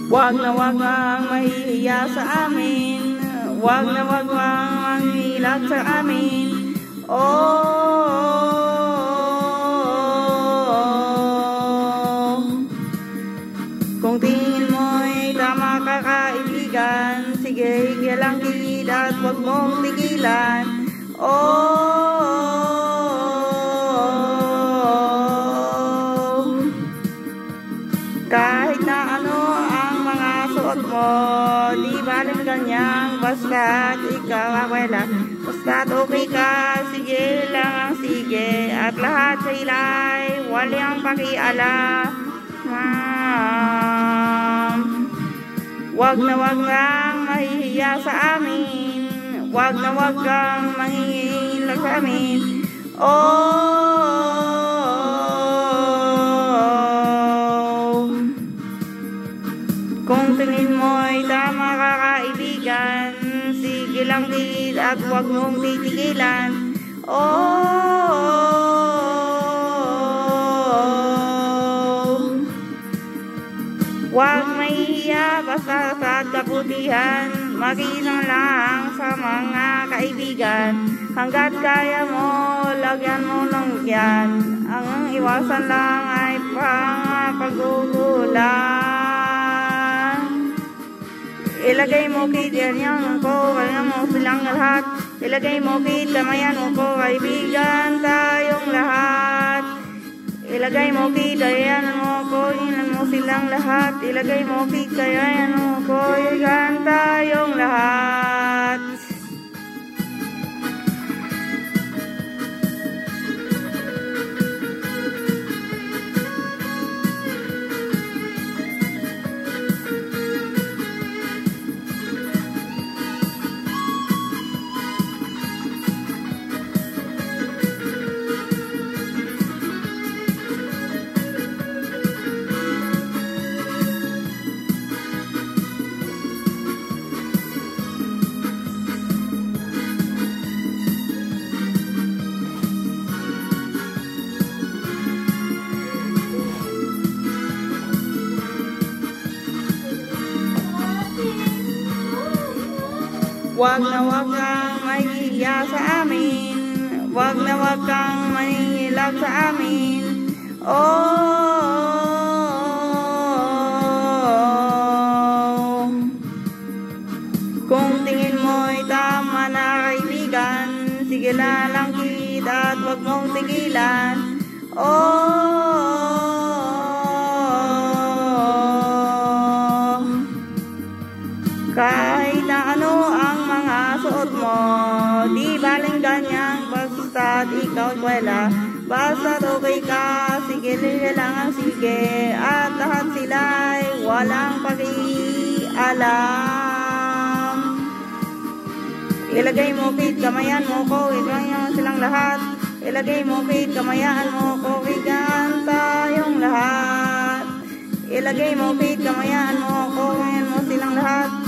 Wag na wag kang mahihiya sa amin, wag na wag kang manghilak sa amin. Oh, kung tingin mo'y tama ka kaibigan, sige higilang gilid at wag mong tigilan. Oh, kahit na ano ang mga suot mo, di baling ganyang, basta't ikaw akwela, basta't okay ka, sige lang ang sige, at lahat sa ilay, walang pakialam. Wag na wag kang mahihiya sa amin, wag na wag kang manghihilak sa amin. Oh, kung tingin mo'y tama ka kaibigan, sige lang gilid at huwag mong titigilan. Oh, huwag mahihiya basta sa kabutihan, makilang lang sa mga kaibigan. Hanggat kaya mo, lagyan mo ng yan, ang iwasan lang ay paggugulan. Ilagay mo kid, yan ko, kaya mo silang lahat. Ilagay mo kid, kamayan mo ko, kaibigan tayong lahat. Ilagay mo kid, kaya mo ko, ilan mo silang lahat. Ilagay mo kid, kaya mo ko, kaibigan tayong lahat. Wag na wag kang mahihiya sa amin, wag na wag kang manghihilak sa amin. Oh, kung tingin mo'y tama na kaibigan, sige lang kid at wag mong tigilan. Oh, kahit na ano ang mga suot mo, di baling ganyang, basta't ikaw wala, basta't okay ka, sige lang ang sige, at lahat sila'y walang pakialam. Ilagay mo kid, kamayan mo ko, ikaw silang lahat. Ilagay mo kid, kamayan mo ko, higaan tayong lahat. Ilagay mo kid, kamayan mo ko, mo silang lahat.